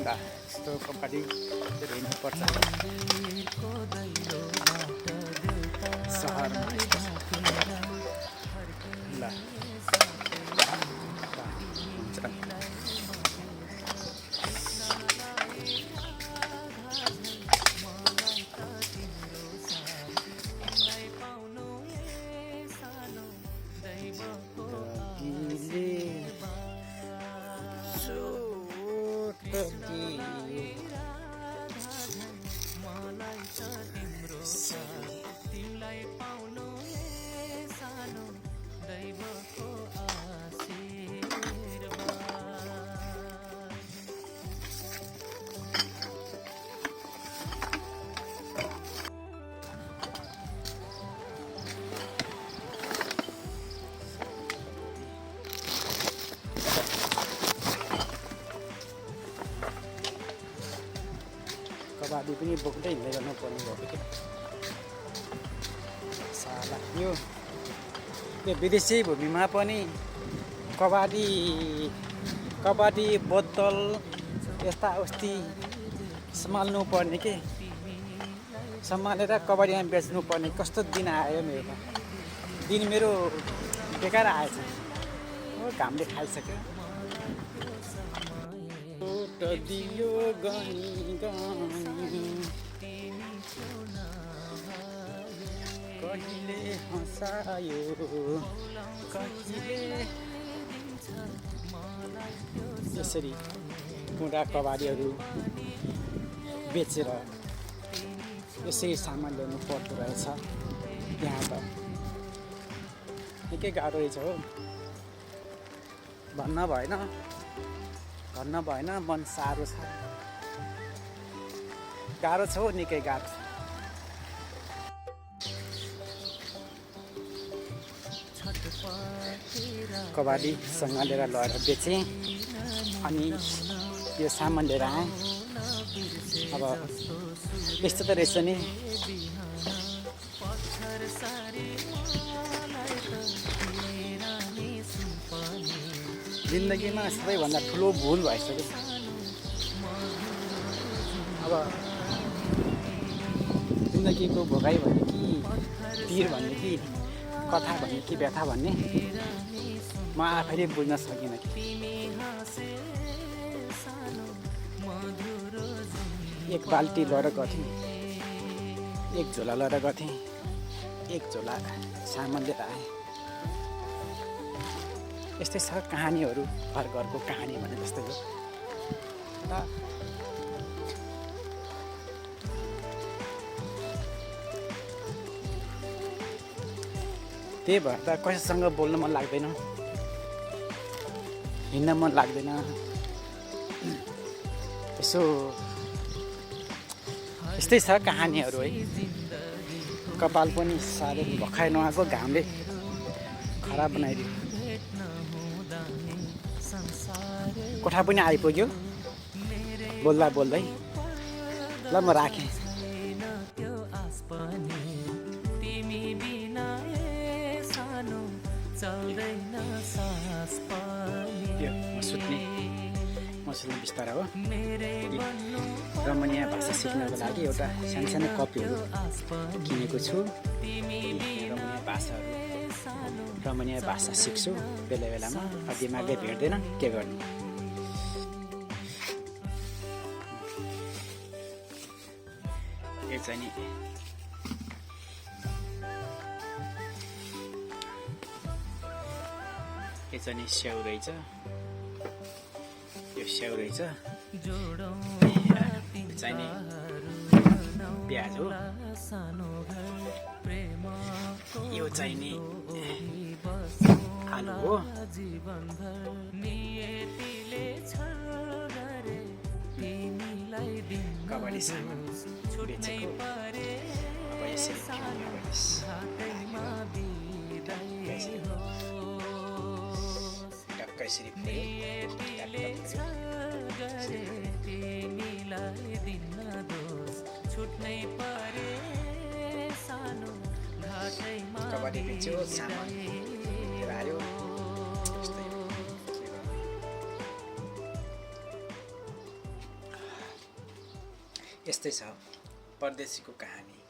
ला यस्तो कबड्डी हेर्नुपर्छ सहरमा ल कबड्डी पनि बोक्दै हिँड्दै गर्नुपर्ने भयो कि साला यो विदेशी भूमिमा पनि कबड्डी बोतल यस्ता उस्ती सम्हाल्नु पर्ने के सम्हालेर कबड्डीमा बेच्नु पर्ने कस्तो दिन आयो मेरो दिन मेरो बेकार आएछ घामले खाइसक्यो दियो गनी कहिले हँसायो कहिले यसरी कुँडा कबाडीहरू बेचेर यसरी सामान ल्याउनु पर्दो रहेछ यहाँ त निकै गाह्रो रहेछ हो भन्न भएन मन साह्रो छ गाह्रो छ हो निकै गाह्रो कबड्डीसँग लिएर लगेर बेचेँ अनि यो सामान लिएर आएँ अब यस्तो त रहेछ नि जिन्दगीमा सबैभन्दा ठुलो भुल भइसक्यो अब जिन्दगीको भोगाइ भन्ने कि पीर भन्ने कि कथा भन्ने कि व्यथा भन्ने म आफैले बुझ्न सकिनँ कि एक बाल्टी लिएर गएको थिएँ एक झोला लिएर गएको थिएँ एक झोला सामान लिएर आएँ यस्तै छ कहानीहरू हर घरको कहानी भने जस्तै हो र त्यही भएर त कसैसँग बोल्न मन लाग्दैन हिँड्न मन लाग्दैन यसो यस्तै छ कहानीहरू है कपाल पनि साह्रै भखाइ नआएको घामले खराब बनाइदियो कोठा पनि आइपुग्यो बोल्दा बोल्दै ल म राखेँ सुत्ने बिस्तारा हो रमणीय भाषा सिक्नको लागि एउटा सानो कपीहरू किनेको छु रमणीय भाषा सिक्छु बेला बेलामा दिमागै भेट्दैन के गर्नु यो चाहिँ नि स्याउ रहेछ यो स्याउ रहेछ चाहिने प्याज हो यो चाहिने आलु हो कबड्डी सामान बेचेको अब यसरी कसरी कबड्डी बेच्यो सामान हाल्यो यस्तै छ परदेशीको कहानी।